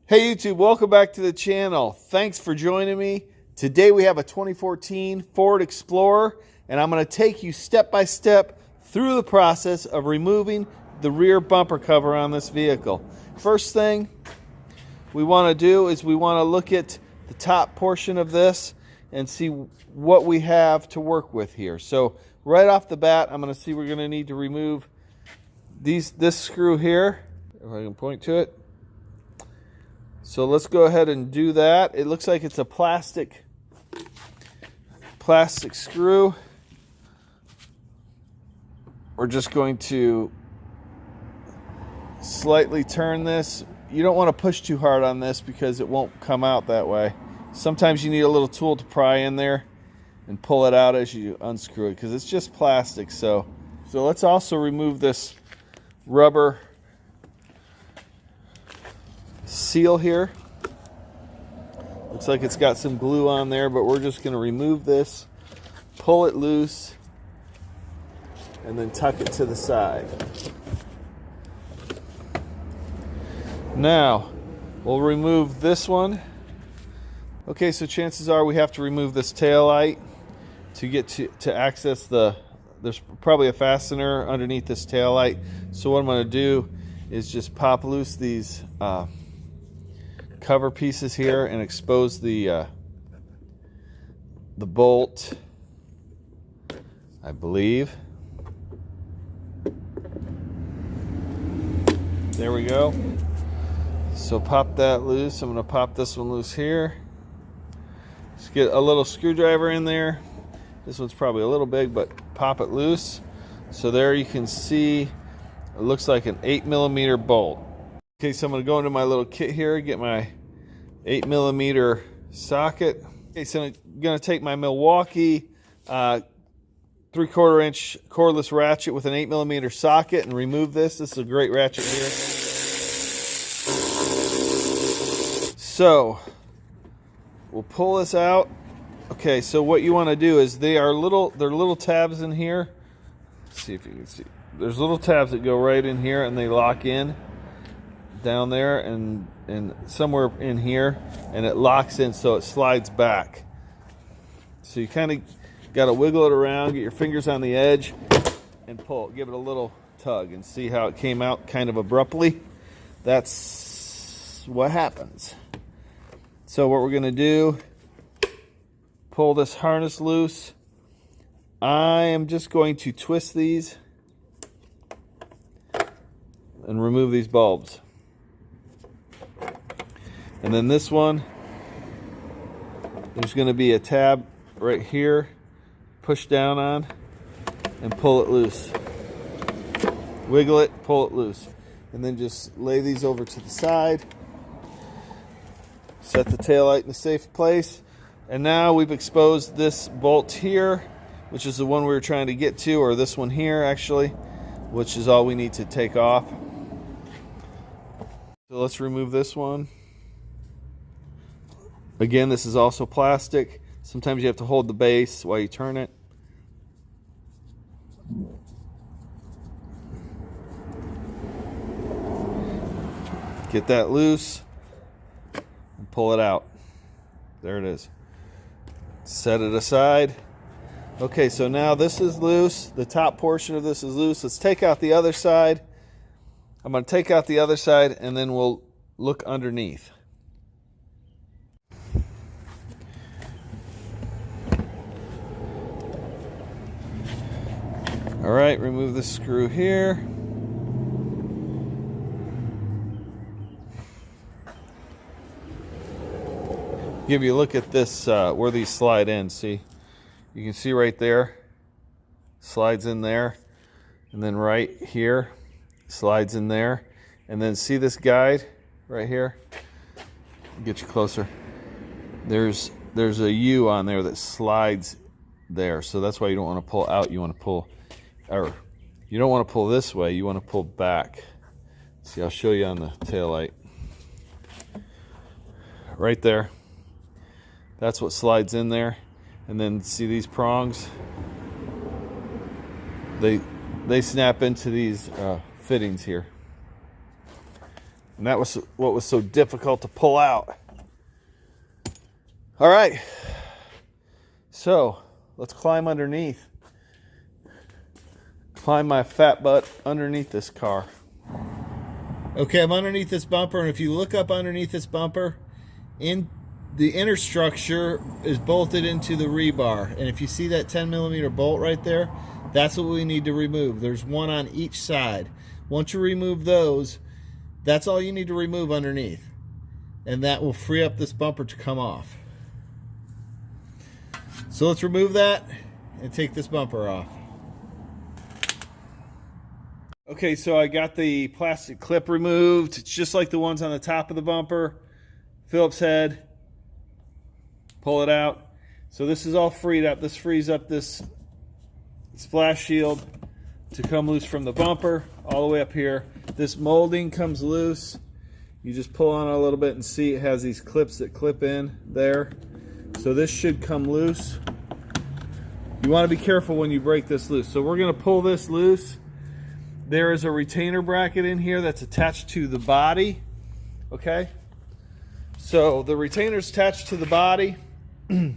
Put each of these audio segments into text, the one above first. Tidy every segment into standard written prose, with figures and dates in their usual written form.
Hey YouTube, welcome back to the channel. Thanks for joining me. Today we have a 2014 Ford Explorer, and I'm going to take you step by step through the process of removing the rear bumper cover on this vehicle. First thing we want to do is we want to look at the top portion of this and see what we have to work with here. So right off the bat, I'm going to see we're going to need to remove this screw here, if I can point to it. So let's go ahead and do that. It looks like it's a plastic screw. We're just going to slightly turn this. You don't want to push too hard on this because it won't come out that way. Sometimes you need a little tool to pry in there and pull it out as you unscrew it because it's just plastic. So let's also remove this rubber seal here. Looks like it's got some glue on there, but we're just going to remove this, pull it loose, and then tuck it to the side. Now we'll remove this one. Okay, so chances are we have to remove this tail light to get to access there's probably a fastener underneath this tail light. So what I'm going to do is just pop loose these cover pieces here and expose the bolt, I believe. There we go. So pop that loose. I'm going to pop this one loose here. Just get a little screwdriver in there. This one's probably a little big, but pop it loose. So there you can see it looks like an 8mm bolt. Okay, so I'm going to go into my little kit here, get my 8mm socket. Okay, so I'm going to take my Milwaukee 3/4 inch cordless ratchet with an 8mm socket and remove this. This is a great ratchet here. So we'll pull this out. Okay, so what you want to do is there are little tabs in here. Let's see if you can see. There's little tabs that go right in here and they lock in down there and somewhere in here, and it locks in so it slides back. So you kind of got to wiggle it around, get your fingers on the edge and pull, give it a little tug and see how it came out kind of abruptly. That's what happens. So what we're going to do, pull this harness loose. I am just going to twist these and remove these bulbs. And then this one, there's going to be a tab right here, push down on and pull it loose. Wiggle it, pull it loose. And then just lay these over to the side. Set the taillight in a safe place. And now we've exposed this bolt here, which is the one we were trying to get to, or this one here actually, which is all we need to take off. So let's remove this one. Again, this is also plastic. Sometimes you have to hold the base while you turn it. Get that loose and pull it out. There it is. Set it aside. Okay, so now this is loose. The top portion of this is loose. Let's take out the other side. I'm going to take out the other side and then we'll look underneath. All right, remove the screw here. Give you a look at this, where these slide in. See, you can see right there, slides in there, and then right here, slides in there, and then see this guide right here. Get you closer. There's a U on there that slides there, so that's why you don't want to pull out. You want to pull, or you don't want to pull this way. You want to pull back. See, I'll show you on the taillight. Right there. That's what slides in there. And then see these prongs? They snap into these fittings here. And that was what was so difficult to pull out. All right, so let's climb underneath. Climb my fat butt underneath this car. Okay, I'm underneath this bumper, and if you look up underneath this bumper, in the inner structure is bolted into the rebar. And if you see that 10mm bolt right there, that's what we need to remove. There's one on each side. Once you remove those, that's all you need to remove underneath. And that will free up this bumper to come off. So let's remove that and take this bumper off. Okay, so I got the plastic clip removed. It's just like the ones on the top of the bumper. Phillips head. Pull it out. So this is all freed up. This frees up this splash shield to come loose from the bumper all the way up here. This molding comes loose. You just pull on it a little bit and see it has these clips that clip in there. So this should come loose. You want to be careful when you break this loose. So we're going to pull this loose. There is a retainer bracket in here that's attached to the body. Okay? So the retainer's attached to the body. And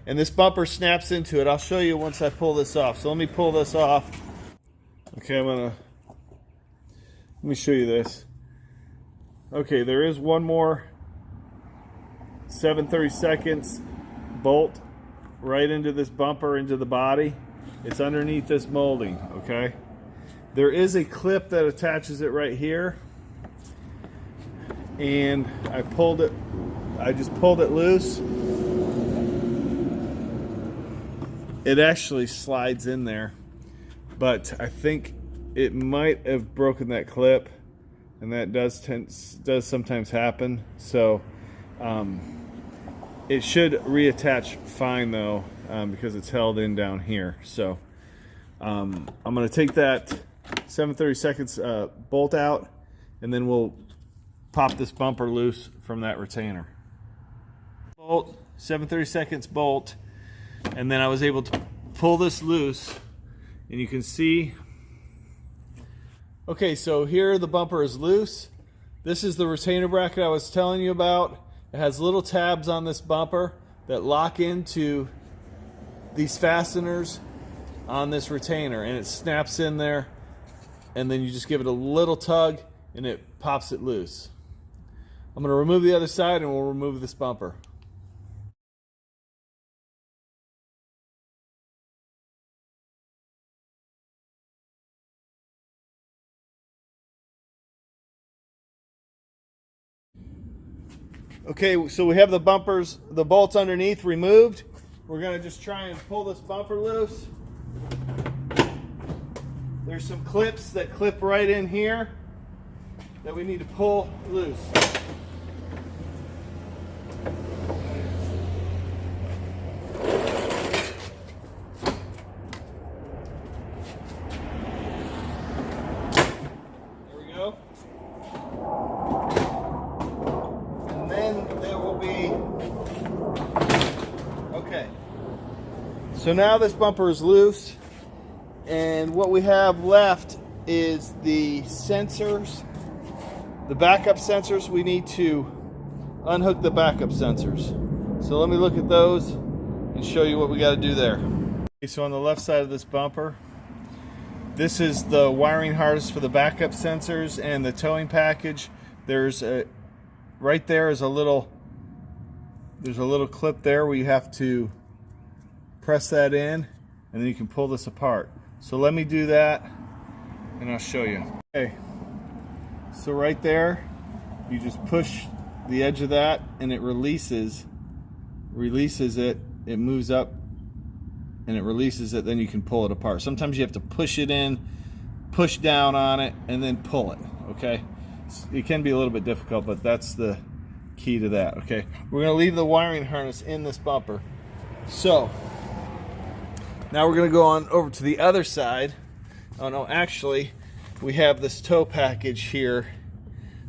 this bumper snaps into it. I'll show you once I pull this off. So let me pull this off. Okay, let me show you this. Okay, there is one more 7/32 bolt right into this bumper, into the body. It's underneath this molding, okay? There is a clip that attaches it right here. And I just pulled it loose. It actually slides in there, but I think it might have broken that clip, and that does sometimes happen. So it should reattach fine though, because it's held in down here. So I'm going to take that 7/32 bolt out, and then we'll pop this bumper loose from that retainer. Bolt, 7/32 bolt, and then I was able to pull this loose, and you can see. Okay, so here the bumper is loose. This is the retainer bracket I was telling you about. It has little tabs on this bumper that lock into these fasteners on this retainer, and it snaps in there, and then you just give it a little tug and it pops it loose. I'm going to remove the other side and we'll remove this bumper. Okay, so we have the bolts underneath removed. We're going to just try and pull this bumper loose. There's some clips that clip right in here that we need to pull loose. There we go. And then there will be, okay. So now this bumper is loose, and what we have left is the sensors, the backup sensors. We need to unhook the backup sensors. So let me look at those and show you what we got to do there. Okay, so on the left side of this bumper, this is the wiring harness for the backup sensors and the towing package. There's a, right there is a little, there's a little clip there where you have to press that in, and then you can pull this apart. So let me do that and I'll show you. Okay, so right there, you just push the edge of that and it releases it. It moves up and it releases it, then you can pull it apart. Sometimes you have to push it in, push down on it, and then pull it, okay? It can be a little bit difficult, but that's the key to that, okay? We're gonna leave the wiring harness in this bumper. So, now we're gonna go on over to the other side. Oh no, actually, we have this tow package here,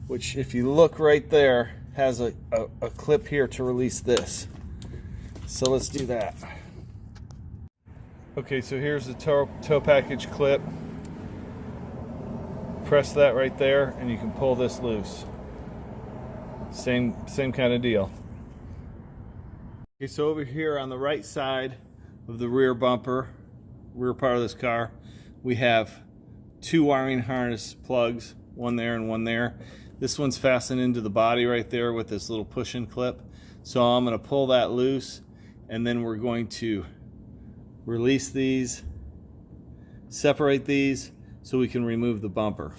which if you look right there, has a clip here to release this. So let's do that. Okay, so here's the tow package clip. press that right there and you can pull this loose. Same kind of deal. Okay, so over here on the right side of the rear bumper, rear part of this car, we have two wiring harness plugs, one there and one there. This one's fastened into the body right there with this little push-in clip. So I'm going to pull that loose, and then we're going to release these, separate these so we can remove the bumper.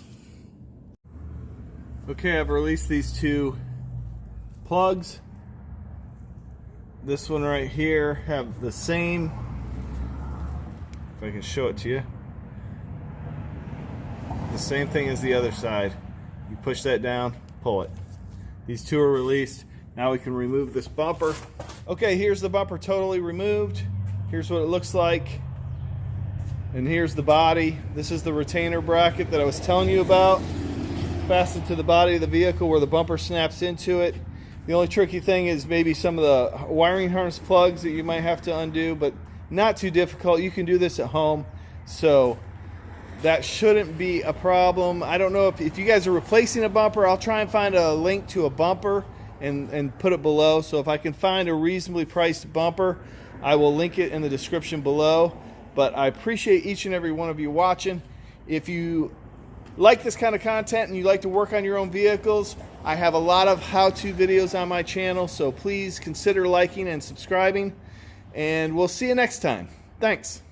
Okay, I've released these two plugs. This one right here have the same, if I can show it to you, the same thing as the other side. You push that down, pull it. These two are released. Now we can remove this bumper. Okay, here's the bumper totally removed. Here's what it looks like. And here's the body. This is the retainer bracket that I was telling you about. Fastened to the body of the vehicle where the bumper snaps into it. The only tricky thing is maybe some of the wiring harness plugs that you might have to undo, but not too difficult. You can do this at home, so that shouldn't be a problem. I don't know if you guys are replacing a bumper. I'll try and find a link to a bumper and put it below. So if I can find a reasonably priced bumper, I will link it in the description below. But I appreciate each and every one of you watching. If you like this kind of content and you like to work on your own vehicles, I have a lot of how-to videos on my channel, so please consider liking and subscribing, and we'll see you next time. Thanks.